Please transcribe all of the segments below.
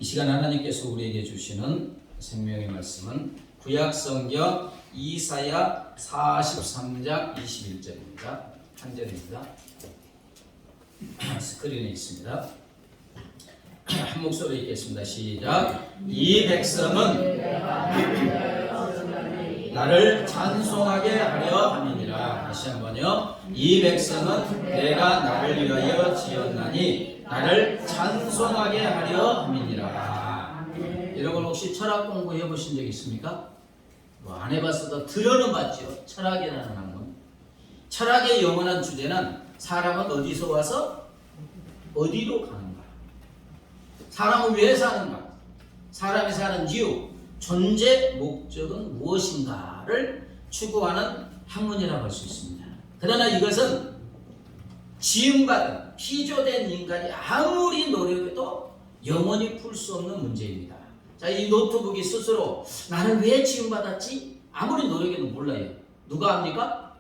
이 시간 하나님께서 우리에게 주시는 생명의 말씀은 구약성경 이사야 43장 21절입니다. 한 절입니다. 스크린에 있습니다. 한 목소리 읽겠습니다. 시작. 이 백성은 나를 찬송하게 하려 함이니라. 다시 한번요. 이 백성은 내가 나를 위하여 지었나니 나를 찬송하게 하려 함이니라. 여러분 혹시 철학 공부 해보신 적 있습니까? 뭐 안 해봤어도 들어는 봤죠. 철학이라는 학문. 철학의 영원한 주제는 사람은 어디서 와서 어디로 가는가, 사람은 왜 사는가, 사람이 사는 이유, 존재 목적은 무엇인가를 추구하는 학문이라고 할 수 있습니다. 그러나 이것은 지음받은 피조된 인간이 아무리 노력해도 영원히 풀 수 없는 문제입니다. 자, 이 노트북이 스스로 나는 왜 지음받았지? 아무리 노력해도 몰라요. 누가 합니까?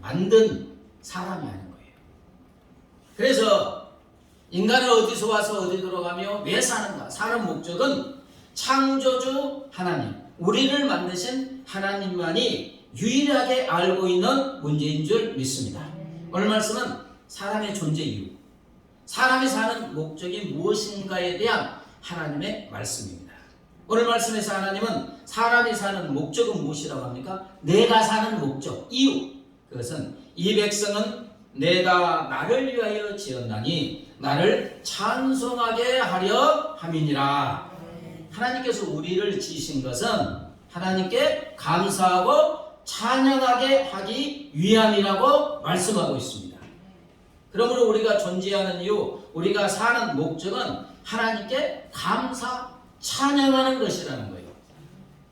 만든 사람이 하는 거예요. 그래서 인간은 어디서 와서 어디 들어가며 왜 사는가? 사는 목적은 창조주 하나님, 우리를 만드신 하나님만이 유일하게 알고 있는 문제인 줄 믿습니다. 오늘 말씀은 사람의 존재 이유, 사람이 사는 목적이 무엇인가에 대한 하나님의 말씀입니다. 오늘 말씀에서 하나님은 사람이 사는 목적은 무엇이라고 합니까? 내가 사는 목적, 이유. 그것은 이 백성은 내가 나를 위하여 지었나니 나를 찬송하게 하려 함이니라. 하나님께서 우리를 지으신 것은 하나님께 감사하고 찬양하게 하기 위함이라고 말씀하고 있습니다. 그러므로 우리가 존재하는 이유, 우리가 사는 목적은 하나님께 감사, 찬양하는 것이라는 거예요.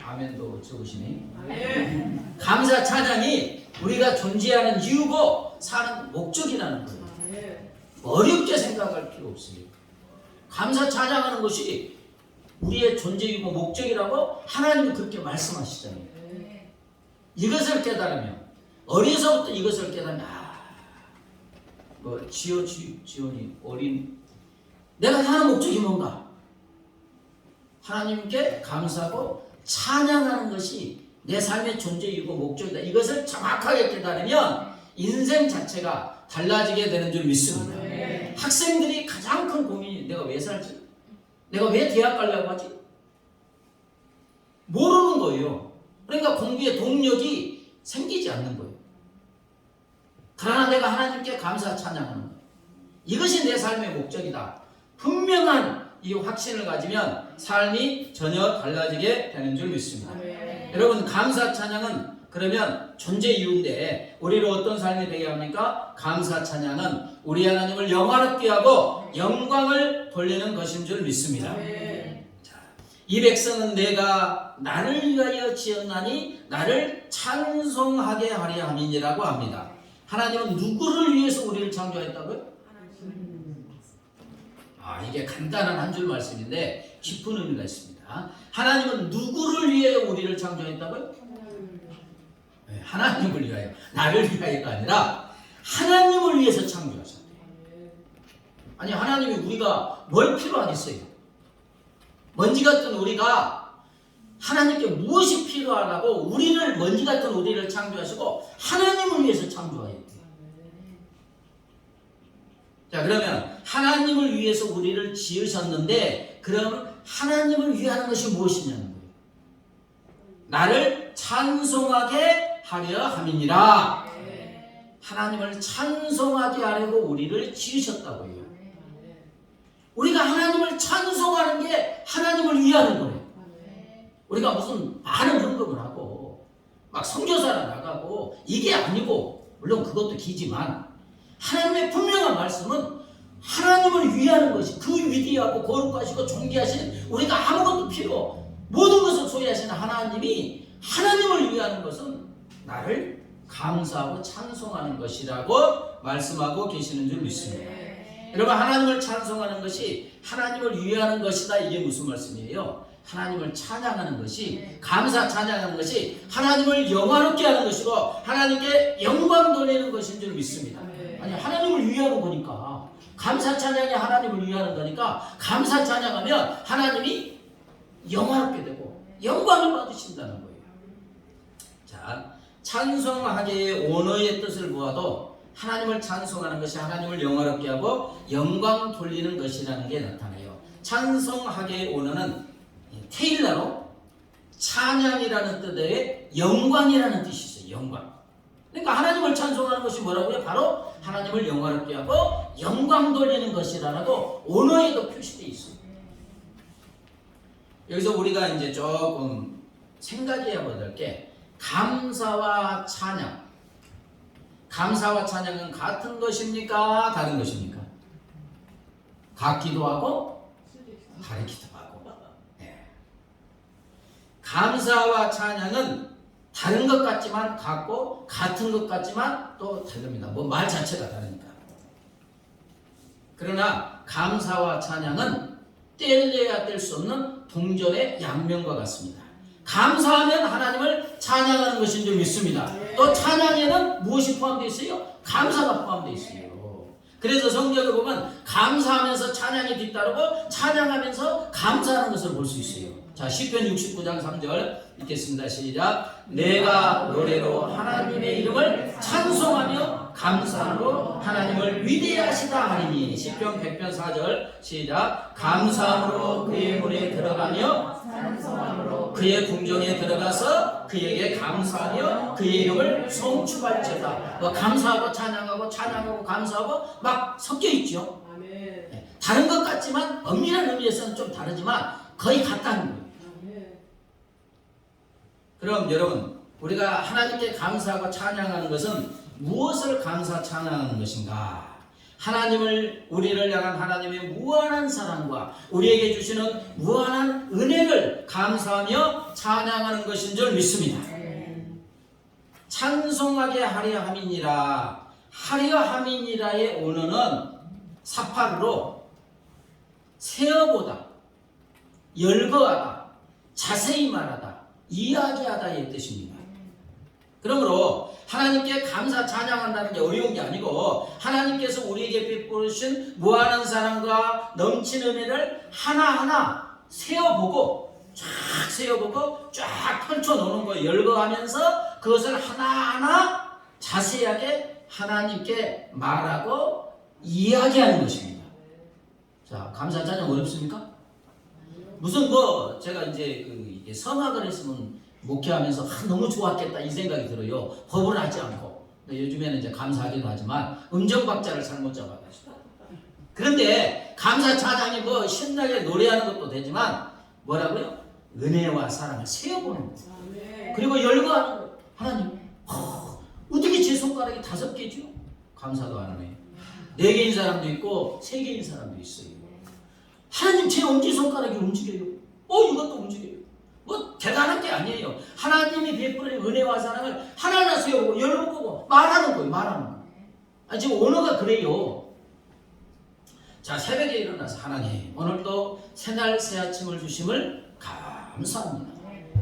아멘도 적으시네. 감사, 찬양이 우리가 존재하는 이유고 사는 목적이라는 거예요. 어렵게 생각할 필요 없어요. 감사, 찬양하는 것이 우리의 존재이고 목적이라고 하나님이 그렇게 말씀하시잖아요. 이것을 깨달으면, 어려서부터 이것을 깨달으면, 지원이 어린 내가 사는 목적이 뭔가? 하나님께 감사하고 찬양하는 것이 내 삶의 존재이고 목적이다. 이것을 정확하게 깨달으면 인생 자체가 달라지게 되는 줄 믿습니다. 학생들이 가장 큰 고민이 내가 왜 살지? 내가 왜 대학 가려고 하지? 모르는 거예요. 그러니까 공부에 동력이 생기지 않는 거예요. 그러나 내가 하나님께 감사 찬양하는 거예요. 이것이 내 삶의 목적이다. 분명한 이 확신을 가지면 삶이 전혀 달라지게 되는 줄 믿습니다. 여러분, 감사 찬양은 그러면 존재 이유인데 우리를 어떤 삶이 되게 합니까? 감사 찬양은 우리 하나님을 영화롭게 하고 영광을 돌리는 것인 줄 믿습니다. 자, 이 백성은 내가 나를 위하여 지었나니 나를 찬송하게 하려 함이니라고 합니다. 하나님은 누구를 위해서 우리를 창조했다고요? 이게 간단한 한 줄 말씀인데 깊은 의미가 있습니다. 하나님은 누구를 위해 우리를 창조했다고요? 하나님을 위하여, 나를 위하여가 아니라 하나님을 위해서 창조하셨대요. 아니, 하나님이 우리가 뭘 필요하겠어요? 먼지 같은 우리가 하나님께 무엇이 필요하다고 우리를, 먼지 같은 우리를 창조하시고 하나님을 위해서 창조하였대요. 자, 그러면 하나님을 위해서 우리를 지으셨는데 그럼 하나님을 위하는 것이 무엇이냐는 거예요. 나를 찬송하게 하려 함이니라. 하나님을 찬송하게 하려고 우리를 지으셨다고 해요. 우리가 하나님을 찬송하는 게 하나님을 위하는 거예요. 우리가 무슨 많은 헌금을 하고 막 선교사를 나가고 이게 아니고, 물론 그것도 기지만 하나님의 분명한 말씀은 하나님을 위하는 것이, 그 위대하고 거룩하시고 존귀하신 우리가 아무것도 필요, 모든 것을 소유하시는 하나님이 하나님을 위하는 것은 나를 감사하고 찬송하는 것이라고 말씀하고 계시는 줄 믿습니다. 여러분, 하나님을 찬송하는 것이 하나님을 위하는 것이다. 이게 무슨 말씀이에요? 하나님을 찬양하는 것이, 감사 찬양하는 것이 하나님을 영화롭게 하는 것이고 하나님께 영광 돌리는 것인 줄 믿습니다. 아니, 하나님을 위하는 거니까 감사 찬양이 하나님을 위하는 거니까 감사 찬양하면 하나님이 영화롭게 되고 영광을 받으신다는 거예요. 자, 찬송하게의 원어의 뜻을 보아도 하나님을 찬송하는 것이 하나님을 영화롭게 하고 영광 돌리는 것이라는 게 나타나요. 찬송하게의 원어는 테일러로 찬양이라는 뜻의 영광이라는 뜻이 있어요. 영광. 그러니까 하나님을 찬송하는 것이 뭐라고요? 바로 하나님을 영화롭게 하고 영광 돌리는 것이라고 언어에도 표시되어 있어요. 여기서 우리가 이제 조금 생각해야 될 게 감사와 찬양. 감사와 찬양은 같은 것입니까? 다른 것입니까? 같기도 하고 다르기도 하고. 네. 감사와 찬양은 다른 것 같지만 같고 같은 것 같지만 또 다릅니다. 뭐 말 자체가 다르니까. 그러나 감사와 찬양은 뗄래야 뗄 수 없는 동전의 양면과 같습니다. 감사하면 하나님을 찬양하는 것인 줄 믿습니다. 또 찬양에는 무엇이 포함되어 있어요? 감사가 포함되어 있어요. 그래서 성경을 보면 감사하면서 찬양이 뒤따르고 찬양하면서 감사하는 것을 볼 수 있어요. 자, 시편 69장 3절 읽겠습니다. 시작. 내가 노래로 하나님의 이름을 찬송하며 감사로 하나님을 위대하시다 하리니. 시편 100편 4절 시작. 감사함으로 그의 문에 들어가며 찬송함으로 그의 궁정에 들어가서 그에게 감사하며 그의 이름을 송축할지어다. 뭐 감사하고 찬양하고 찬양하고 감사하고 막 섞여 있죠. 네. 다른 것 같지만 엄밀한 의미에서는 좀 다르지만 거의 같다는 거예요. 그럼 여러분, 우리가 하나님께 감사하고 찬양하는 것은 무엇을 감사 찬양하는 것인가? 하나님을, 우리를 향한 하나님의 무한한 사랑과 우리에게 주시는 무한한 은혜를 감사하며 찬양하는 것인 줄 믿습니다. 찬송하게 하려 함이니라. 하려 함이니라의 언어는 사파르로 세어보다, 열거하다, 자세히 말하다, 이야기하다의 뜻입니다. 그러므로 하나님께 감사 찬양한다는 게 어려운 게 아니고 하나님께서 우리에게 베푸신 무한한 사랑과 넘친 은혜를 하나하나 세어보고 쫙 펼쳐놓는 거 열거하면서 그것을 하나하나 자세하게 하나님께 말하고 이야기하는 것입니다. 자, 감사 찬양 어렵습니까? 무슨 뭐 제가 이제 이게 성악을 했으면 목회하면서 너무 좋았겠다 이 생각이 들어요. 법을 하지 않고. 요즘에는 이제 감사하기도 하지만 음정 박자를 잘못 잡아가지고. 그런데 감사 찬양이 뭐 신나게 노래하는 것도 되지만 뭐라고요? 은혜와 사랑을 세어보는 거예요. 그리고 열거하는 거예요. 하나님, 어떻게 제 손가락이 5개죠? 감사도 안 하네. 4개인 사람도 있고 3개인 사람도 있어요. 하나님, 제 엄지손가락이 움직여요. 이것도 움직여요. 뭐 대단한 게 아니에요. 하나님이 베푸는 은혜와 사랑을 하나하나 세우고 열어보고 말하는 거예요. 말하는 거예요. 지금 언어가 그래요. 자, 새벽에 일어나서 하나님, 오늘도 새날 새아침을 주심을 감사합니다.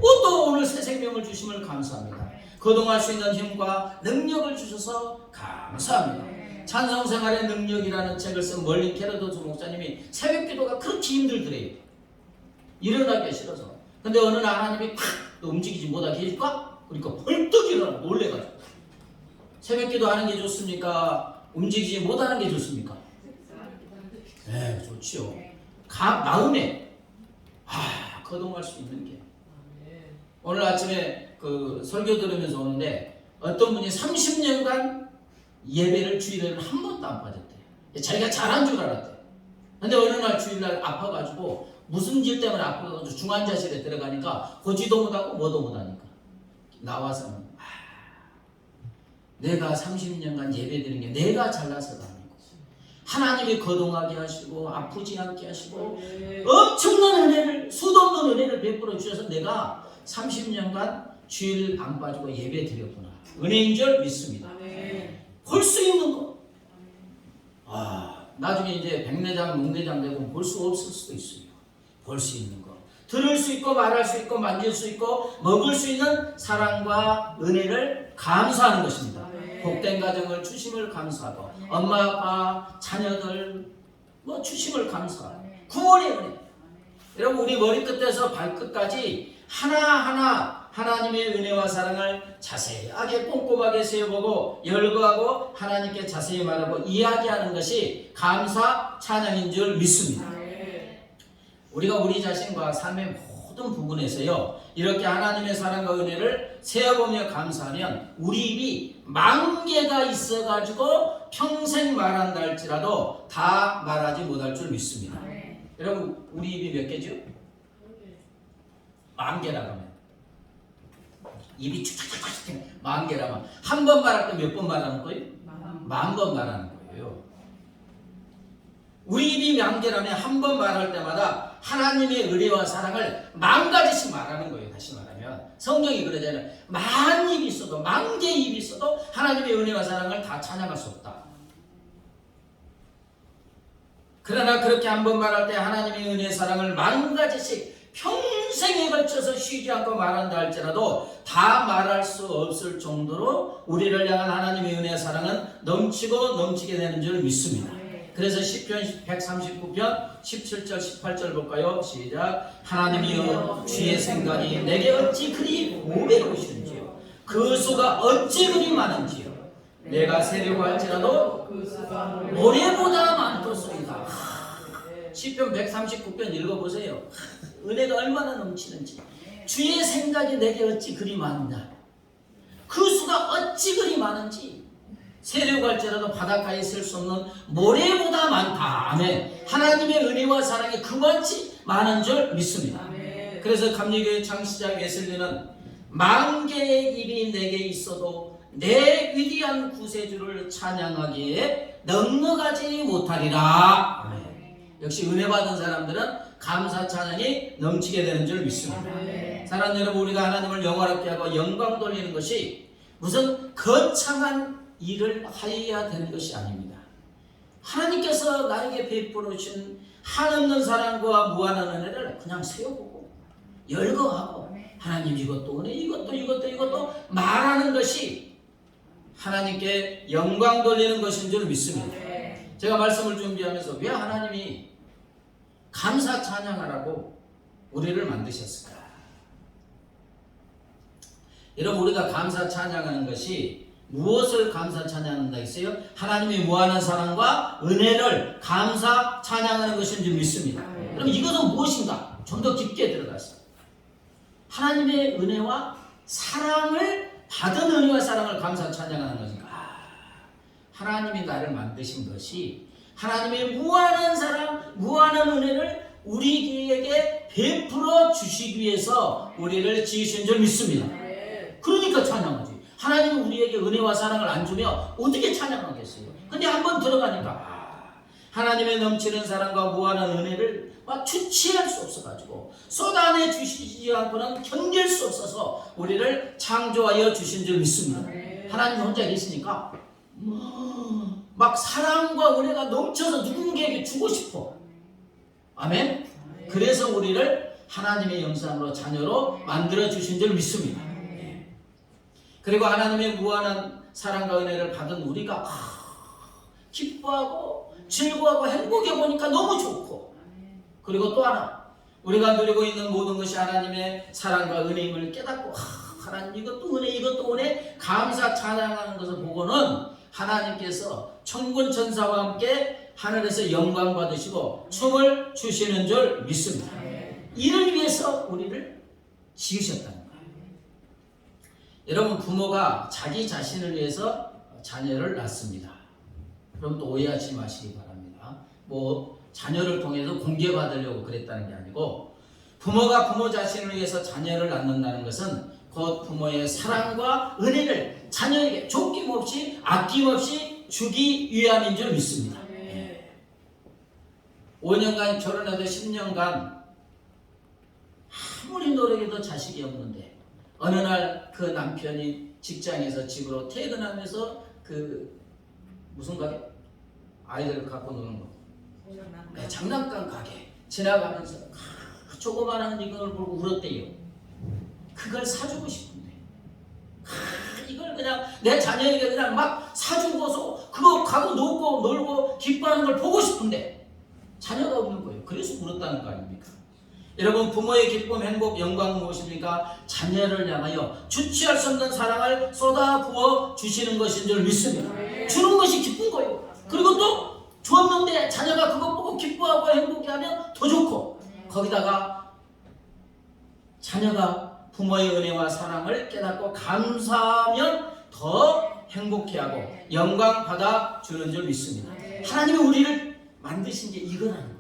또 오늘 새 생명을 주심을 감사합니다. 거동할 수 있는 힘과 능력을 주셔서 감사합니다. 찬송생활의 능력이라는 책을 쓴 멀린 캐러도스 목사님이 새벽기도가 그렇게 힘들더래요. 일어나기가 싫어서. 근데 어느 날 하나님이 팍 움직이지 못하게 해줄까? 그러니까 벌떡 일어나 놀래가지고. 새벽기도 하는 게 좋습니까? 움직이지 못하는 게 좋습니까? 네, 좋지요. 마음에 거동할 수 있는 게. 오늘 아침에 그 설교 들으면서 오는데 어떤 분이 30년간 예배를 주일에는 한 번도 안 빠졌대요. 자기가 잘한 줄 알았대요. 근데 어느 날 주일날 아파가지고 무슨 질 때문에 아파가지고 중환자실에 들어가니까 보지도 못하고 뭐도 못하니까 나와서는 내가 30년간 예배 드린 게 내가 잘나서가 아니고 하나님이 거동하게 하시고 아프지 않게 하시고 엄청난 은혜를, 수도 없는 은혜를 베풀어 주셔서 내가 30년간 주일 안 빠지고 예배 드렸구나. 은혜인 줄 믿습니다. 볼 수 있는 거. 나중에 이제 백내장, 녹내장 되고 볼 수 없을 수도 있어요. 볼 수 있는 거. 들을 수 있고 말할 수 있고 만질 수 있고 먹을 수 있는 사랑과 은혜를 감사하는 것입니다. 복된 가정을 주심을 감사하고 엄마 아빠 자녀들 뭐 주심을 감사하고 구원의 은혜. 여러분 우리 머리끝에서 발끝까지 하나하나 하나님의 은혜와 사랑을 자세하게 꼼꼼하게 세어보고 열거하고 하나님께 자세히 말하고 이야기하는 것이 감사 찬양인 줄 믿습니다. 우리가 우리 자신과 삶의 모든 부분에서요 이렇게 하나님의 사랑과 은혜를 세어보며 감사하면 우리 입이 10,000개가 있어가지고 평생 말한다 할지라도 다 말하지 못할 줄 믿습니다. 여러분 우리 입이 몇 개죠? 10,000개라고 하면 입이 축축축축 10,000개라면 한 번 말할 때 몇 번 말하는 거예요? 10,000번 말하는 거예요. 우리 입이 10,000개라면 한 번 말할 때마다 하나님의 은혜와 사랑을 10,000가지씩 말하는 거예요. 다시 말하면 성경이 그러잖아요. 10,000입이 있어도 10,000개 입이 있어도 하나님의 은혜와 사랑을 다 찬양할 수 없다. 그러나 그렇게 한 번 말할 때 하나님의 은혜의 사랑을 10,000가지씩 평생에 걸쳐서 쉬지 않고 말한다 할지라도 다 말할 수 없을 정도로 우리를 향한 하나님의 은혜의 사랑은 넘치고 넘치게 되는 줄 믿습니다. 그래서 시편 139편 17절 18절 볼까요? 시작. 하나님이여 주의 생각이 내게 어찌 그리 오배로우신지요 그 수가 어찌 그리 많은지요 내가 세려고 할지라도 모래보다 많도소이다. 시편 139편 읽어보세요. 은혜가 얼마나 넘치는지. 주의 생각이 내게 어찌 그리 많은가. 그 수가 어찌 그리 많은지. 세려고 할지라도 바닷가에 있을 수 없는 모래보다 많다. 아멘. 하나님의 은혜와 사랑이 그만치 많은 줄 믿습니다. 그래서 감리교회 창시자 웨슬리는 10,000개의 입이 내게 있어도 내 위대한 구세주를 찬양하기에 넉넉하지 못하리라. 아멘. 역시 은혜 받은 사람들은 감사 찬양이 넘치게 되는 줄 믿습니다. 사랑하는 여러분, 우리가 하나님을 영화롭게 하고 영광 돌리는 것이 무슨 거창한 일을 하여야 되는 것이 아닙니다. 하나님께서 나에게 베풀어 주신 한없는 사랑과 무한한 은혜를 그냥 세워보고 열거하고 하나님 이것도 은혜 이것도 말하는 것이 하나님께 영광 돌리는 것인 줄 믿습니다. 제가 말씀을 준비하면서 왜 하나님이 감사 찬양하라고 우리를 만드셨을까? 여러분 우리가 감사 찬양하는 것이 무엇을 감사 찬양한다 했어요? 하나님의 무한한 사랑과 은혜를 감사 찬양하는 것인 줄 믿습니다. 그럼 이것은 무엇인가? 좀 더 깊게 들어가서 하나님의 은혜와 사랑을 받은 은혜와 사랑을 감사 찬양하는 것인가? 하나님이 나를 만드신 것이 하나님의 무한한 사랑, 무한한 은혜를 우리에게 베풀어 주시기 위해서 우리를 지으신 줄 믿습니다. 그러니까 찬양하지. 하나님은 우리에게 은혜와 사랑을 안 주며 어떻게 찬양하겠어요? 근데 한번 들어가니까 하나님의 넘치는 사랑과 무한한 은혜를 막 주체할 수 없어가지고 쏟아내 주시지 않고는 견딜 수 없어서 우리를 창조하여 주신 줄 믿습니다. 하나님 혼자 계시니까 막 사랑과 은혜가 넘쳐서 누군가에게 주고 싶어. 아멘. 그래서 우리를 하나님의 형상으로 자녀로 만들어 주신 줄 믿습니다. 그리고 하나님의 무한한 사랑과 은혜를 받은 우리가 기뻐하고 즐거워하고 행복해 보니까 너무 좋고, 그리고 또 하나 우리가 누리고 있는 모든 것이 하나님의 사랑과 은혜임을 깨닫고 하나님 이것도 은혜 감사 찬양하는 것을 보고는 하나님께서 천군 천사와 함께 하늘에서 영광 받으시고 춤을 주시는 줄 믿습니다. 이를 위해서 우리를 지으셨다는 거예요. 여러분 부모가 자기 자신을 위해서 자녀를 낳습니다. 그럼 또 오해하지 마시기 바랍니다. 뭐 자녀를 통해서 공개받으려고 그랬다는 게 아니고, 부모가 부모 자신을 위해서 자녀를 낳는다는 것은 곧 부모의 사랑과 은혜를 자녀에게 조김없이 아낌없이 주기 위함인 줄 믿습니다. 5년간 결혼해도 10년간 아무리 노력해도 자식이 없는데 어느 날 그 남편이 직장에서 집으로 퇴근하면서 그 무슨 가게? 아이들을 갖고 노는 거. 장난감 가게 지나가면서 조그마한 이걸 보고 울었대요. 그걸 사주고 싶은데 이걸 그냥 내 자녀에게 그냥 막 사주고서 그거 가고 놀고 놀고 기뻐하는 걸 보고 싶은데 자녀가 없는 거예요. 그래서 울었다는 거 아닙니까? 여러분, 부모의 기쁨, 행복, 영광은 무엇입니까? 자녀를 향하여 주체할 수 없는 사랑을 쏟아부어 주시는 것인 줄 믿습니다. 주는 것이 기쁜 거예요. 그리고 또 주었는데 자녀가 그것 보고 기뻐하고 행복해하면 더 좋고, 거기다가 자녀가 부모의 은혜와 사랑을 깨닫고 감사하면 더 행복해하고 영광 받아 주는 줄 믿습니다. 하나님이 우리를 만드신 게 이거라는 거예요.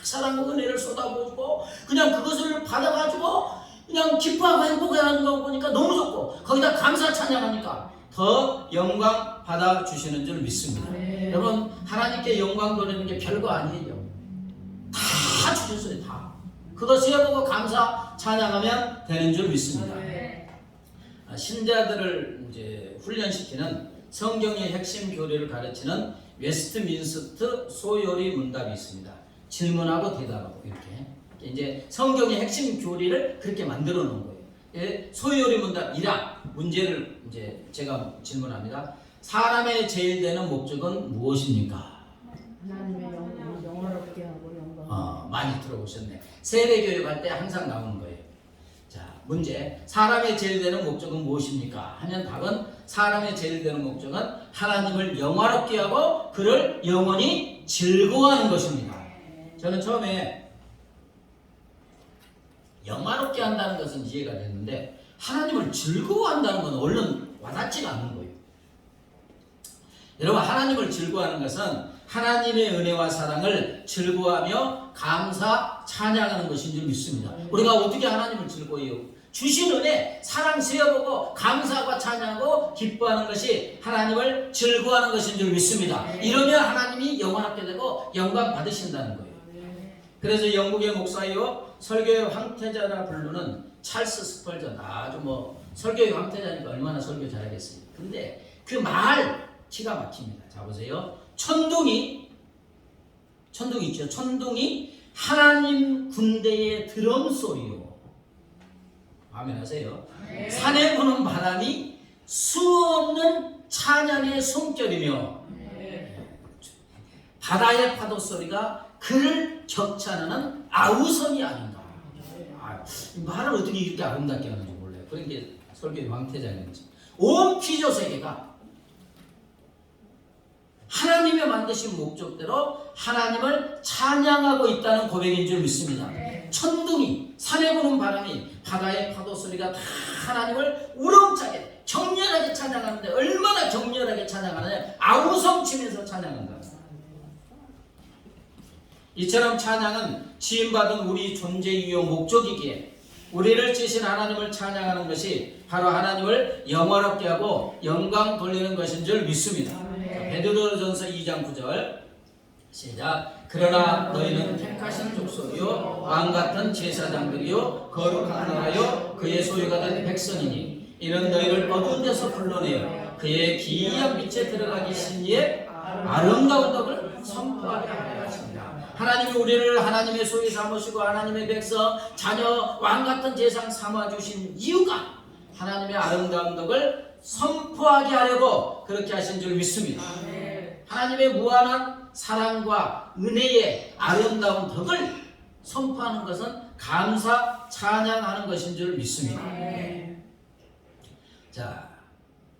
사랑과 은혜를 쏟아부어주고 그냥 그것을 받아가지고 그냥 기뻐하고 행복해하는 거 보니까 너무 좋고, 거기다 감사 찬양하니까 더 영광 받아 주시는 줄 믿습니다. 여러분, 하나님께 영광 돌리는 게 별거 아니에요. 다 주셨어요. 다. 그거 세어보고 감사 찬양하면 되는 줄 믿습니다. 신자들을 이제 훈련시키는 성경의 핵심 교리를 가르치는 웨스트민스터 소요리 문답이 있습니다. 질문하고 대답하고 이렇게 이제 성경의 핵심 교리를 그렇게 만들어 놓은 거예요. 예, 소요리 문답 1항 문제를 이제 제가 질문합니다. 사람의 제일 되는 목적은 무엇입니까? 하나님의 영원롭게 하고 영광. 많이 들어보셨네. 세례 교육할 때 항상 나오는 거예요. 자, 문제. 사람의 제일 되는 목적은 무엇입니까? 하면 답은 사람의 제일 되는 목적은 하나님을 영화롭게 하고 그를 영원히 즐거워하는 것입니다. 저는 처음에 영화롭게 한다는 것은 이해가 됐는데 하나님을 즐거워한다는 건 얼른 와닿지가 않는 거예요. 여러분, 하나님을 즐거워하는 것은 하나님의 은혜와 사랑을 즐거워하며 감사 찬양하는 것인 줄 믿습니다. 우리가 어떻게 하나님을 즐거워해요? 주신 은혜 사랑 세어보고 감사하고 찬양하고 기뻐하는 것이 하나님을 즐거워하는 것인 줄 믿습니다. 이러면 하나님이 영원하게 되고 영광 받으신다는 거예요. 그래서 영국의 목사이요 설교의 황태자라 부르는 찰스 스펄전, 아주 설교의 황태자니까 얼마나 설교 잘하겠어요. 근데 그 말 기가 막힙니다. 자, 보세요. 천둥이 있죠. 천둥이 하나님 군대의 드럼 소리요. 아멘 하세요. 산에 부는 바람이 수없는 찬양의 숨결이며 바다의 파도 소리가 그를 격찬하는 아우성이 아닌가. 말을 어떻게 이렇게 아름답게 하는지 몰라요. 그런 게 설교의 황태자인지. 온 피조 세계가 하나님의 만드신 목적대로 하나님을 찬양하고 있다는 고백인 줄 믿습니다. 천둥이, 산에 부는 바람이, 바다의 파도 소리가 다 하나님을 우렁차게 격렬하게 찬양하는데 얼마나 격렬하게 찬양하느냐. 아우성치면서 찬양한다. 이처럼 찬양은 지음받은 우리 존재 이유 목적이기에 우리를 지으신 하나님을 찬양하는 것이 바로 하나님을 영화롭게 하고 영광 돌리는 것인 줄 믿습니다. 베드로전서 2장 9절 시작. 그러나 너희는 택하신 족속이요 왕같은 제사장들이요 거룩한 나라요 그의 소유가 된 백성이니 이는 너희를 어두운 데서 불러내어 그의 기이한 빛에 들어가기 신이의 아름다운 덕을 선포하게 하려 하십니다. 하나님이 우리를 하나님의 소유 삼으시고 하나님의 백성, 자녀, 왕같은 제상 삼아주신 이유가 하나님의 아름다운 덕을 선포하게 하려고 그렇게 하신 줄 믿습니다. 하나님의 무한한 사랑과 은혜의 아름다운 덕을 선포하는 것은 감사, 찬양하는 것인 줄 믿습니다. 자,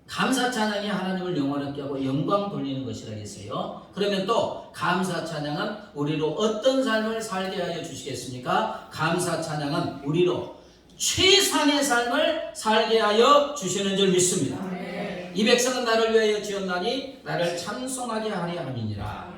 감사 찬양이 하나님을 영원하게 하고 영광 돌리는 것이라 했어요. 그러면 또 감사 찬양은 우리로 어떤 삶을 살게 하여 주시겠습니까? 감사 찬양은 우리로 최상의 삶을 살게 하여 주시는 줄 믿습니다. 이 백성은 나를 위하여 지었나니 나를 찬송하게 하려 함이니라.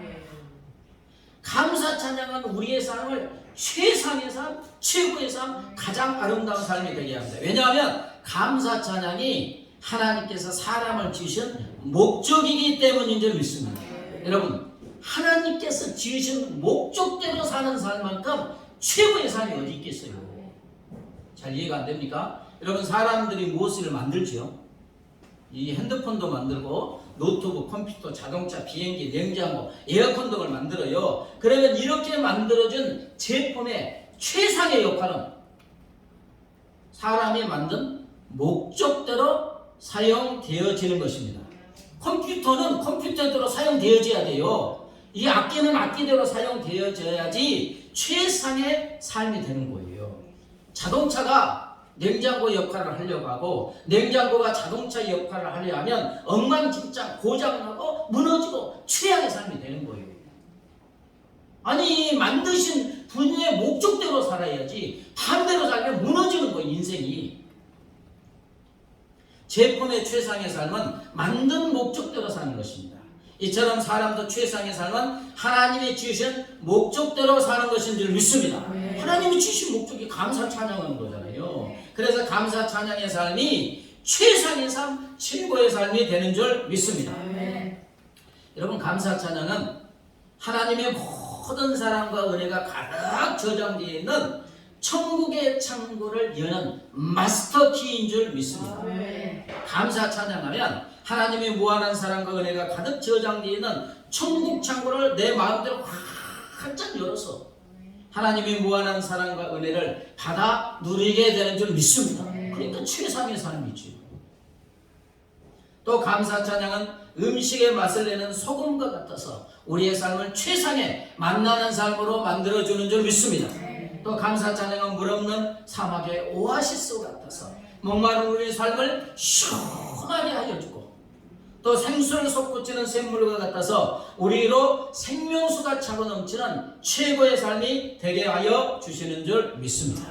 감사 찬양은 우리의 삶을 최상의 삶, 최고의 삶, 가장 아름다운 삶이 되게 합니다. 왜냐하면 감사 찬양이 하나님께서 사람을 지으신 목적이기 때문인 줄 믿습니다. 여러분, 하나님께서 지으신 목적대로 사는 삶만큼 최고의 삶이 어디 있겠어요? 잘 이해가 안 됩니까? 여러분, 사람들이 무엇을 만들지요? 이 핸드폰도 만들고 노트북, 컴퓨터, 자동차, 비행기, 냉장고, 에어컨 등을 만들어요. 그러면 이렇게 만들어진 제품의 최상의 역할은 사람이 만든 목적대로 사용되어지는 것입니다. 컴퓨터는 컴퓨터대로 사용되어져야 돼요. 이 악기는 악기대로 사용되어져야지 최상의 삶이 되는 거예요. 자동차가 냉장고 역할을 하려고 하고 냉장고가 자동차 역할을 하려 하면 엉망진창 고장나고 무너지고 최악의 삶이 되는 거예요. 아니 만드신 분의 목적대로 살아야지 반대로 살면 무너지는 거예요. 인생이. 제품의 최상의 삶은 만든 목적대로 사는 것입니다. 이처럼 사람도 최상의 삶은 하나님이 지으신 목적대로 사는 것인 줄 믿습니다. 하나님이 지으신 목적이 감사 찬양하는 거잖아요. 그래서 감사 찬양의 삶이 최상의 삶, 최고의 삶이 되는 줄 믿습니다. 여러분 감사 찬양은 하나님의 모든 사랑과 은혜가 가득 저장되어 있는 천국의 창고를 여는 마스터키인 줄 믿습니다. 감사 찬양하면 하나님의 무한한 사랑과 은혜가 가득 저장되어 있는 천국 창고를 내 마음대로 활짝 열어서 하나님의 무한한 사랑과 은혜를 받아 누리게 되는 줄 믿습니다. 그러니까 최상의 삶이지. 또 감사 찬양은 음식의 맛을 내는 소금과 같아서 우리의 삶을 최상의 만나는 삶으로 만들어주는 줄 믿습니다. 또 감사 찬양은 물 없는 사막의 오아시스 같아서 목마른 우리의 삶을 시원하게 하여 주고 또 생수를 솟구치는 샘물과 같아서 우리로 생명수가 차고 넘치는 최고의 삶이 되게 하여 주시는 줄 믿습니다.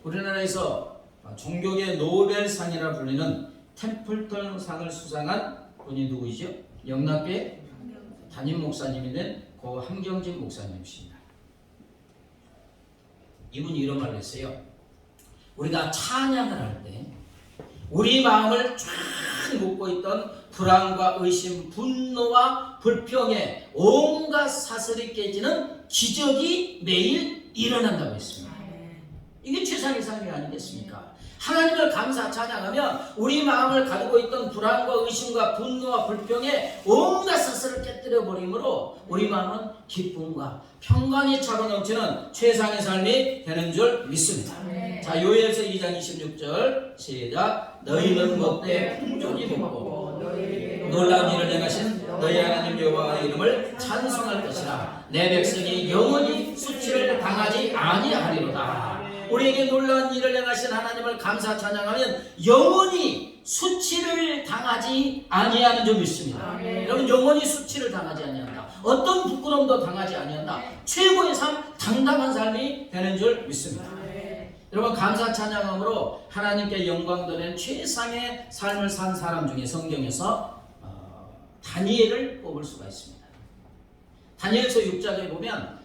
우리나라에서 종교계 노벨상이라 불리는 템플턴상을 수상한 분이 누구이죠? 영락교회 담임 목사님이 된 고 한경진 목사님이십니다. 이분이 이런 말을 했어요. 우리가 찬양을 할 때 우리 마음을 쫙 묶고 있던 불안과 의심, 분노와 불평에 온갖 사슬이 깨지는 기적이 매일 일어난다고 했습니다. 이게 최상의 삶이 아니겠습니까? 하나님을 감사 찬양하면 우리 마음을 가지고 있던 불안과 의심과 분노와 불평에 온갖 사슬을 깨뜨려 버리므로 우리 마음은 기쁨과 평강이 차고 넘치는 최상의 삶이 되는 줄 믿습니다. 자, 요엘서 2장 26절 시작. 너희는 먹되 풍족히 먹고 놀라운 일을 행하신 너희 하나님 여호와의 이름을 찬송할 것이라. 내 백성이 영원히 수치를 당하지 아니하리로다. 우리에게 놀라운 일을 행하신 하나님을 감사 찬양하면 영원히 수치를 당하지 아니하는 줄 믿습니다. 여러분 영원히 수치를 당하지 아니한다. 어떤 부끄러움도 당하지 아니한다. 최고의 삶, 당당한 삶이 되는 줄 믿습니다. 여러분 감사 찬양함으로 하나님께 영광 돌리는 최상의 삶을 산 사람 중에 성경에서 다니엘을 뽑을 수가 있습니다. 다니엘서 6장에 보면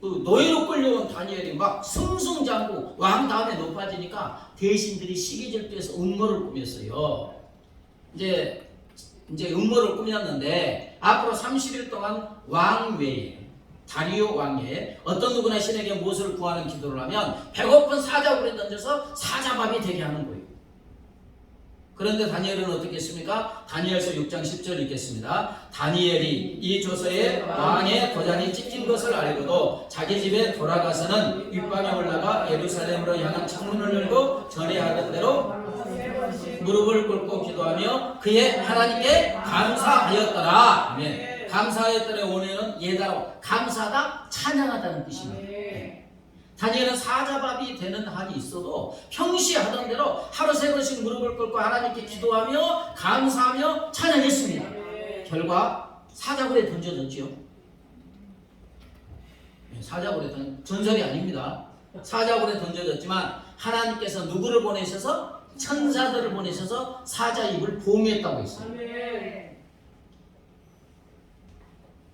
그 노예로 끌려온 다니엘이 막 승승장구 왕 다음에 높아지니까 대신들이 시기질투해서 음모를 꾸몄어요. 이제 음모를 꾸몄는데 앞으로 30일 동안 왕 외에 다리오 왕에 어떤 누구나 신에게 무엇을 구하는 기도를 하면 배고픈 사자굴에 던져서 사자밥이 되게 하는 거예요. 그런데 다니엘은 어떻게 했습니까? 다니엘서 6장 10절 읽겠습니다. 다니엘이 이 조서에 왕의 도장이 찍힌 것을 알고도 자기 집에 돌아가서는 윗방에 올라가 예루살렘으로 향한 창문을 열고 전에 하던 대로 무릎을 꿇고 기도하며 그의 하나님께 감사하였더라. 아멘. 감사하였더라의 원어는 예다로 감사하다, 찬양하다는 뜻입니다. 다니엘은 사자밥이 되는 한이 있어도 평시 하던 대로 하루 세 번씩 무릎을 꿇고 하나님께 기도하며 감사하며 찬양했습니다. 결과 사자굴에 던져졌지요. 사자굴에 전설이 아닙니다. 사자굴에 던져졌지만 하나님께서 누구를 보내셔서 천사들을 보내셔서 사자 입을 봉했다고 했어요.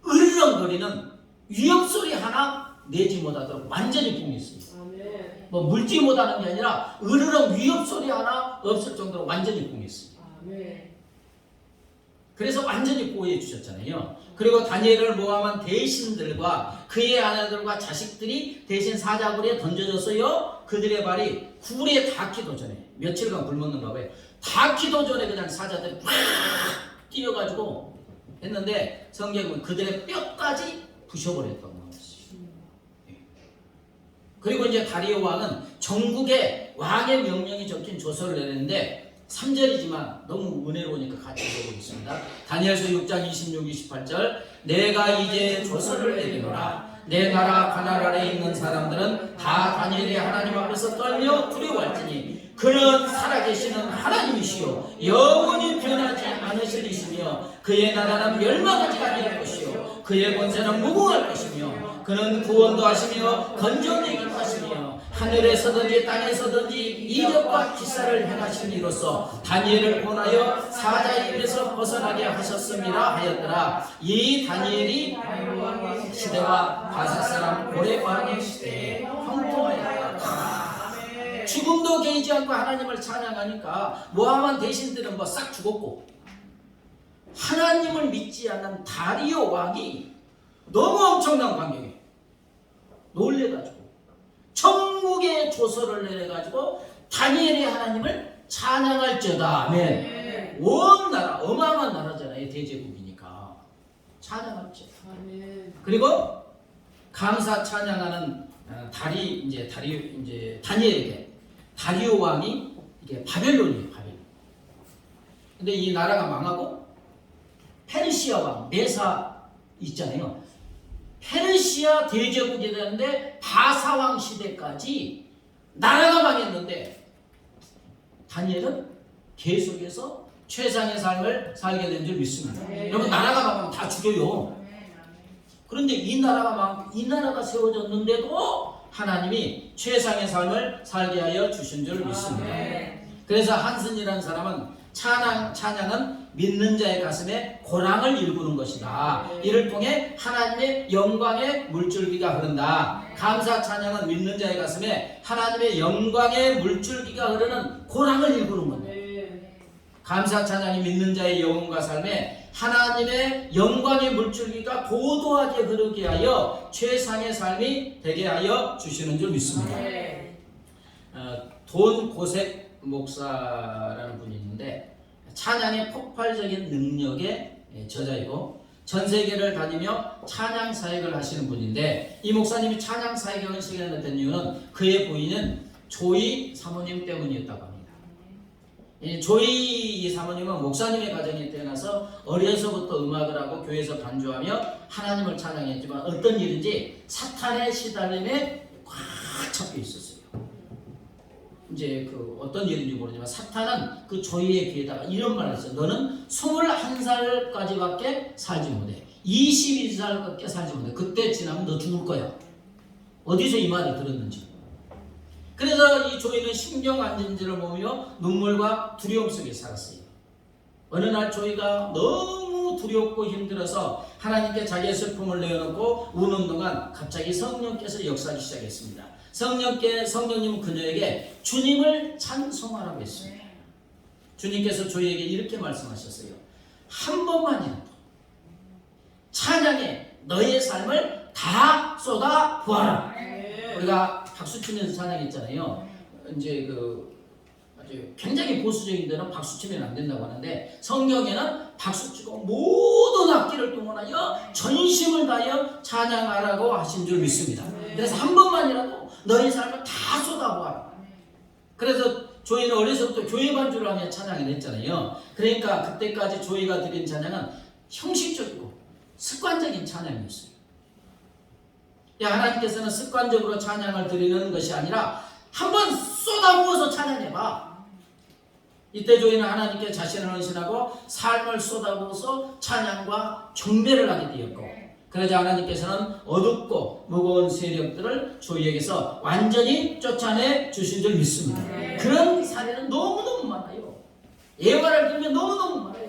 으르렁거리는 위협소리 하나 내지 못하도록 완전히 봉했습니다. 뭐 물지 못하는 게 아니라 으르렁 위협소리 하나 없을 정도로 완전히 봉했습니다. 그래서 완전히 보호해 주셨잖아요. 그리고 다니엘을 모함한 대신들과 그의 아내들과 자식들이 대신 사자굴에 던져졌어요. 그들의 발이 굴에 닿기도 전에 며칠간 굶었는가 봐요. 닿기도 전에 그냥 사자들이 팍 뛰어가지고 했는데 성경은 그들의 뼈까지 부셔버렸다고 나왔어요. 그리고 이제 다리오 왕은 전국에 왕의 명령이 적힌 조서를 내렸는데 3절이지만 너무 은혜로우니까 같이 읽어보겠습니다. 다니엘서 6장 26, 28절. 내가 이제 조서를 내리노라. 내 나라 가나안 아래에 있는 사람들은 다 다니엘의 하나님 앞에서 떨며 두려워할지니 그는 살아계시는 하나님이시요 영원히 변하지 않으시리시며 그의 나라는 멸망하지 아니할 것이요 그의 권세는 무궁할 것이며 그는 구원도 하시며 건져내기도 하시며 하늘에서든지 땅에서든지 이적과 기사를 행하신 이로써 다니엘을 권하여 사자의 입에서 벗어나게 하셨습니다 하였더라. 이 다니엘이 시대와 바사 사람 고레과의 시대에 형통하였다. 죽음도 개의치 않고 하나님을 찬양하니까 모함한 대신들은 뭐 싹 죽었고 하나님을 믿지 않는 다리오 왕이 너무 엄청난 광경에 놀래가지고 천국의 조서를 내려가지고 다니엘의 하나님을 찬양할지어다. 아멘. 온 나라 어마어마한 나라잖아요. 대제국이니까 찬양할지어다. 그리고 감사 찬양하는 다니엘에게 다리오 왕이 이게 바벨론이에요. 바벨론. 근데 이 나라가 망하고 페르시아 왕 메사 있잖아요. 페르시아 대제국이 되는데 바사왕 시대까지 나라가 망했는데 다니엘은 계속해서 최상의 삶을 살게 된 줄 믿습니다. 여러분 나라가 망하면 다 죽여요. 그런데 이 나라가 세워졌는데도 하나님이 최상의 삶을 살게 하여 주신 줄 믿습니다. 그래서 한슨이라는 사람은 찬양은 믿는 자의 가슴에 고랑을 일구는 것이다. 이를 통해 하나님의 영광의 물줄기가 흐른다. 감사 찬양은 믿는 자의 가슴에 하나님의 영광의 물줄기가 흐르는 고랑을 일구는 겁니다. 감사 찬양이 믿는 자의 영혼과 삶에 하나님의 영광의 물줄기가 도도하게 흐르게 하여 최상의 삶이 되게 하여 주시는 줄 믿습니다. 돈 고색 목사라는 분이 있는데 찬양의 폭발적인 능력의 저자이고 전 세계를 다니며 찬양 사역을 하시는 분인데 이 목사님이 찬양 사역을 시작했던 이유는 그의 부인은 조이 사모님 때문이었다고 합니다. 이 조이 사모님은 목사님의 가정에 태어나서 어려서부터 음악을 하고 교회에서 반주하며 하나님을 찬양했지만 어떤 일인지 사탄의 시달림에 꽉 잡혀 있었어요. 이제 그 어떤 일인지 모르지만 사탄은 그 조이의 귀에다가 이런 말을 했어요. 너는 21살까지밖에 살지 못해. 22살밖에 살지 못해. 그때 지나면 너 죽을 거야. 어디서 이 말을 들었는지. 그래서 이 조이는 신경 안진지를 보며 눈물과 두려움 속에 살았어요. 어느 날 조이가 너무 두렵고 힘들어서 하나님께 자기의 슬픔을 내어놓고 우는 동안 갑자기 성령께서 역사하기 시작했습니다. 성령님은 그녀에게 주님을 찬송하라고 했습니다. 주님께서 조이에게 이렇게 말씀하셨어요. 한 번만이라도 찬양에 너의 삶을 다 쏟아 부어라. 우리가 박수 치면서 찬양했잖아요. 이제 아주 굉장히 보수적인 데는 박수 치면 안 된다고 하는데 성경에는 박수 치고 모든 악기를 동원하여 전심을 다하여 찬양하라고 하신 줄 믿습니다. 그래서 한 번만이라도 너의 삶을 다 쏟아부어라. 그래서 조이는 어려서부터 교회 반주를 하며 찬양을 했잖아요. 그러니까 그때까지 조이가 드린 찬양은 형식적이고 습관적인 찬양이었어요. 하나님께서는 습관적으로 찬양을 드리는 것이 아니라 한번 쏟아부어서 찬양해봐. 이때 조이는 하나님께 자신을 헌신하고 삶을 쏟아부어서 찬양과 경배를 하게 되었고 그러자 하나님께서는 어둡고 무거운 세력들을 조이에게서 완전히 쫓아내 주신 줄 믿습니다. 그런 사례는 너무너무 많아요. 예화를 들면 너무너무 많아요.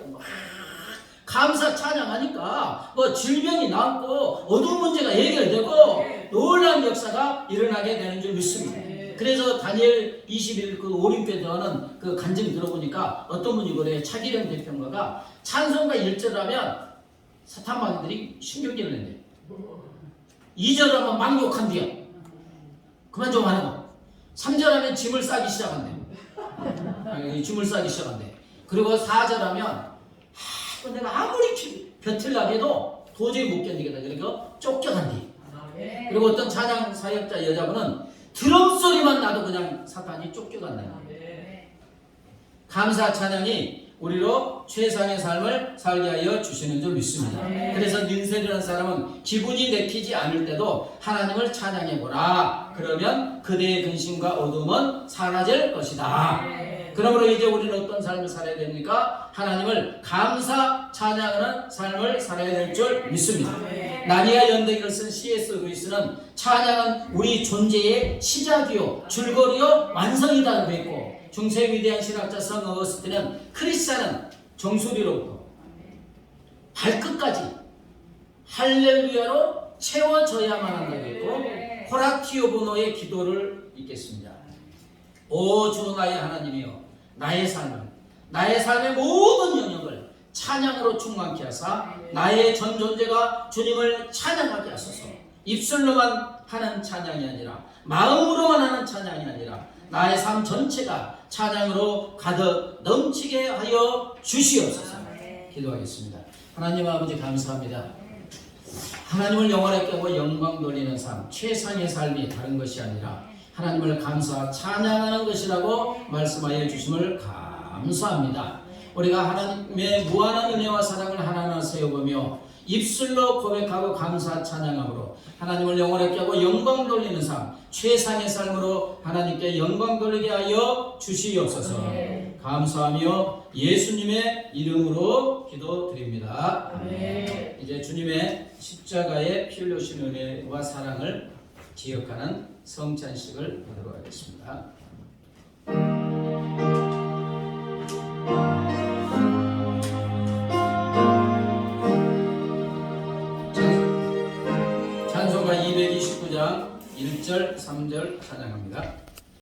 감사 찬양하니까 질병이 낫고 어두운 문제가 해결되고 놀라운 역사가 일어나게 되는 줄 믿습니다. 그래서 다니엘 21 그 오림표도하는 그 간증 들어보니까 어떤 분이 그래요. 차기령 대평가가 찬송가 1절을 하면 사탄마귀들이 신경질을 낸대요. 2절을 하면 막 욕한대요. 그만 좀 하는 거. 3절 하면 짐을 싸기 시작한대요. 짐을 싸기 시작한대. 그리고 4절 하면 내가 아무리 벼틀나게도 도저히 못 견디겠다. 그러니까 쫓겨간대. 그리고 어떤 찬양 사역자 여자분은 드럼 소리만 나도 그냥 사탄이 쫓겨간다. 감사 찬양이 우리로 최상의 삶을 살게 하여 주시는 줄 믿습니다. 그래서 닌셀이라는 사람은 기분이 내키지 않을 때도 하나님을 찬양해보라. 그러면 그대의 근심과 어둠은 사라질 것이다. 그러므로 이제 우리는 어떤 삶을 살아야 됩니까? 하나님을 감사 찬양하는 삶을 살아야 될 줄 믿습니다. 나니아 연대기를 쓴 C.S. 루이스는 찬양은 우리 존재의 시작이요 줄거리요 완성이다라고 했고, 중세 위대한 신학자 성 어거스틴은 크리스찬은 정수리로부터 발끝까지 할렐루야로 채워져야만 한다고 했고, 호라티오 보노의 기도를 읽겠습니다. 오 주 나의 하나님이여, 나의 삶의 모든 영역을 찬양으로 충만케 하사 나의 전 존재가 주님을 찬양하게 하소서. 입술로만 하는 찬양이 아니라, 마음으로만 하는 찬양이 아니라 나의 삶 전체가 찬양으로 가득 넘치게 하여 주시옵소서. 기도하겠습니다. 하나님 아버지 감사합니다. 하나님을 영원하게 하고 영광 돌리는 삶, 최상의 삶이 다른 것이 아니라 하나님을 감사 찬양하는 것이라고 말씀하여 주심을 감사합니다. 우리가 하나님의 무한한 은혜와 사랑을 하나하나 세워보며 입술로 고백하고 감사 찬양함으로 하나님을 영원하게 하고 영광 돌리는 삶, 최상의 삶으로 하나님께 영광 돌리게 하여 주시옵소서. 감사하며 예수님의 이름으로 기도드립니다. 이제 주님의 십자가의 피 흘리신 은혜와 사랑을 기억하는 성찬식을 하도록 하겠습니다. 찬송가 229장 1절 3절 찬양합니다.